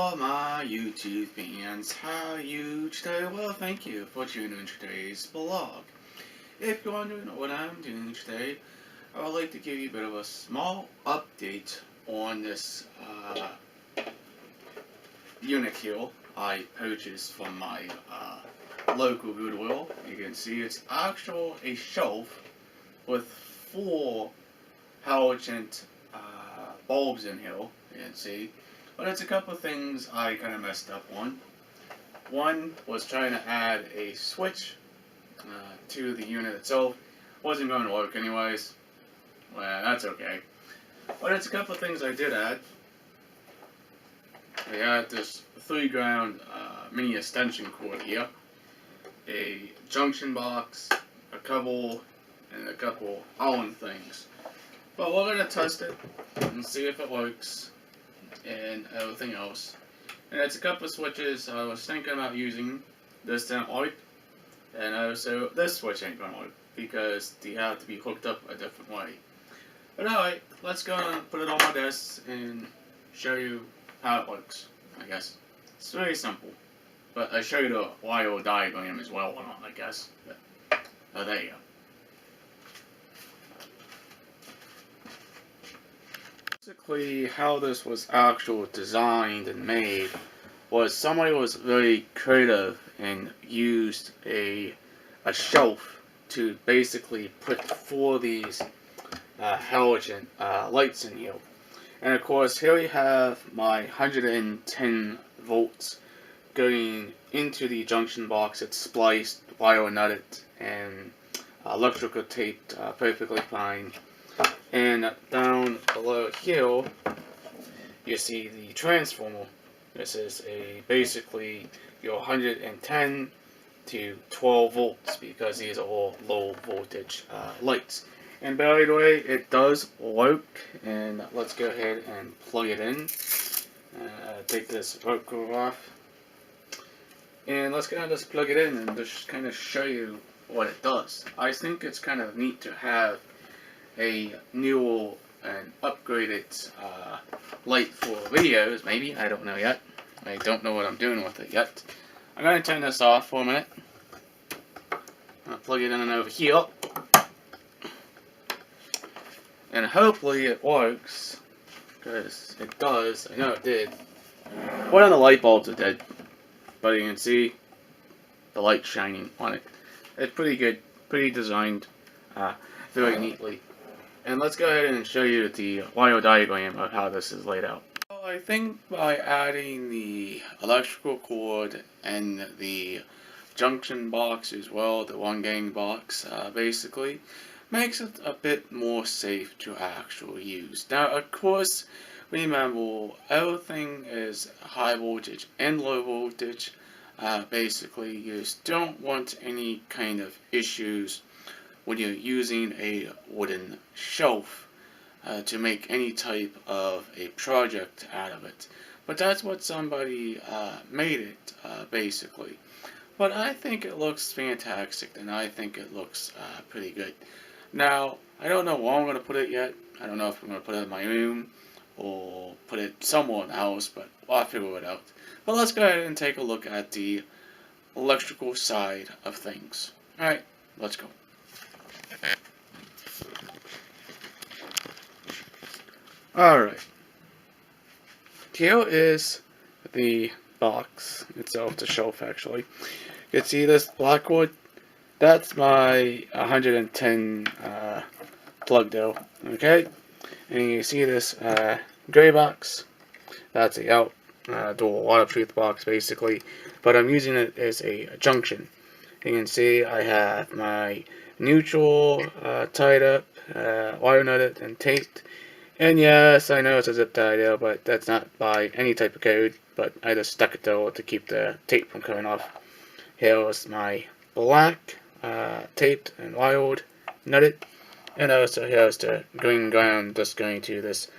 all my YouTube fans, how are you today? Well, thank you for tuning in today's vlog. If you're wondering what I'm doing today, I would like to give you a bit of a small update on this unit here I purchased from my local Goodwill. You can see it's actually a shelf with 4 halogen bulbs in here, you can see. But it's a couple of things I kind of messed up on. One was trying to add a switch to the unit itself. Wasn't going to work anyways. Well, that's okay. But it's a couple of things I did add. I got this 3 ground mini extension cord here, a junction box, a couple, and a couple Allen things. But we're going to test it and see if it works and everything else. And it's a couple of switches I was thinking about using. This didn't work, and also this switch ain't gonna work because they have to be hooked up a different way. But alright, let's go and put it on my desk and show you how it works, I guess. It's very simple, but I show you the wire diagram as well, I guess. But, there you go. Basically, how this was actually designed and made was somebody was very creative and used a shelf to basically put 4 of these halogen lights in here. And of course, here we have my 110 volts going into the junction box. It's spliced, wire nutted, and electrical taped perfectly fine. And down below here, you see the transformer. This is basically your 110 to 12 volts because these are all low voltage lights. And by the way, it does work. And let's go ahead and plug it in. Take this Velcro off. And let's kind of just plug it in and just kind of show you what it does. I think it's kind of neat to have a new and upgraded light for videos, maybe. I don't know yet. I don't know what I'm doing with it yet. I'm going to turn this off for a minute. I'll plug it in over here. And hopefully it works. Because it does. I know it did. One of the light bulbs it did. But you can see the light shining on it. It's pretty good. Pretty designed. Very neatly. And let's go ahead and show you the wire diagram of how this is laid out. So I think by adding the electrical cord and the junction box as well, the 1 gang box, basically, makes it a bit more safe to actually use. Now, of course, remember, everything is high voltage and low voltage. Basically, you just don't want any kind of issues when you're using a wooden shelf to make any type of a project out of it. But that's what somebody made it, basically. But I think it looks fantastic, and I think it looks pretty good. Now, I don't know where I'm going to put it yet. I don't know if I'm going to put it in my room or put it somewhere else, but I'll figure it out. But let's go ahead and take a look at the electrical side of things. Alright, let's go. Alright, here is the box itself, the shelf actually. You can see this black wood, that's my 110 plug there, okay? And you see this gray box, that's a outdoor waterproof box basically, but I'm using it as a junction. You can see I have my neutral tied up, wire nutted and taped. And yes, I know it's a zip tie there, but that's not by any type of code, but I just stuck it there to keep the tape from coming off. Here is my black taped and wired nutted, and also here's the green ground just going to this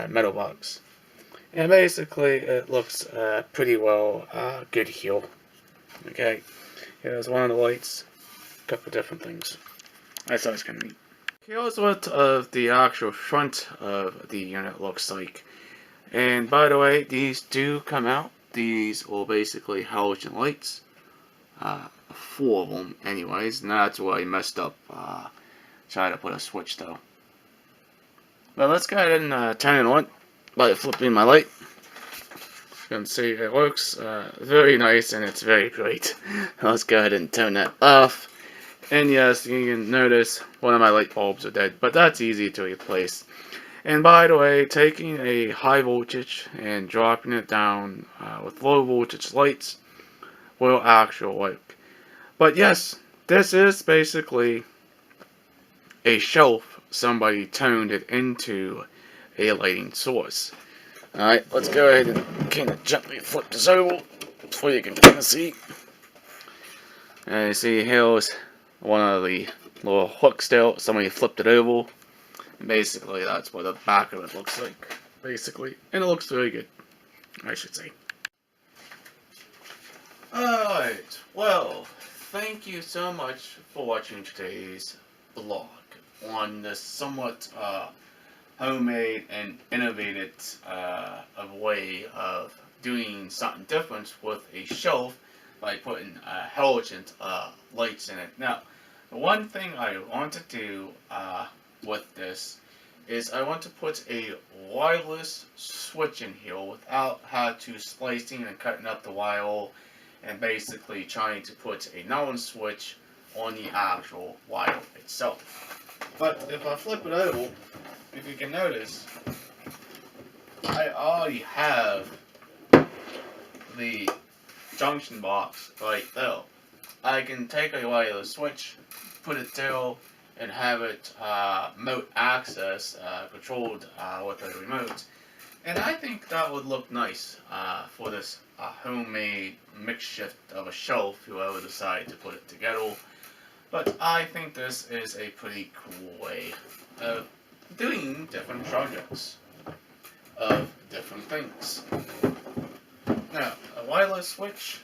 metal box. And basically it looks pretty well good here. Okay, here's one of the lights, a couple different things. I thought it was kind of neat. Here's what the actual front of the unit looks like. And by the way, these do come out. These will basically halogen lights. 4 of them anyways, and that's where I messed up. Trying to put a switch though. But let's go ahead and turn it on by flipping my light. You can see it works very nice and it's very bright. Let's go ahead and turn that off. And yes, you can notice one of my light bulbs are dead, but that's easy to replace. And by the way, taking a high voltage and dropping it down with low voltage lights will actually work. But yes, this is basically a shelf. Somebody turned it into a lighting source. Alright, let's go ahead and kind of gently flip this over so you can kind of see. And you see here's one of the little hooks there. Somebody flipped it over. And basically, that's what the back of it looks like. Basically. And it looks very good, I should say. Alright, well, thank you so much for watching today's vlog on this somewhat homemade and innovative way of doing something different with a shelf by putting halogen lights in it. Now, the one thing I want to do with this is I want to put a wireless switch in here without having to splicing and cutting up the wire and basically trying to put a non-switch on the actual wire itself. But if I flip it over, if you can notice, I already have the junction box right there. I can take a wireless switch, put it there, and have it remote access controlled with a remote. And I think that would look nice for this homemade makeshift of a shelf, whoever decided to put it together. But I think this is a pretty cool way of doing different projects of different things. Now, a wireless switch,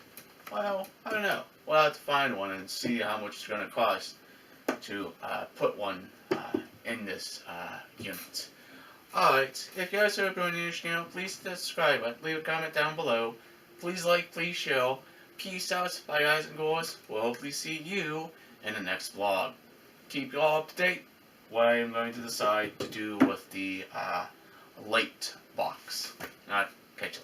well, I don't know. We'll have to find one and see how much it's going to cost to put one in this unit. Alright, if you guys are enjoying this channel, please subscribe, leave a comment down below. Please like, please share. Peace out, bye guys and girls. We'll hopefully see you in the next vlog. Keep you all up to date what I am going to decide to do with the light box. Catch you later.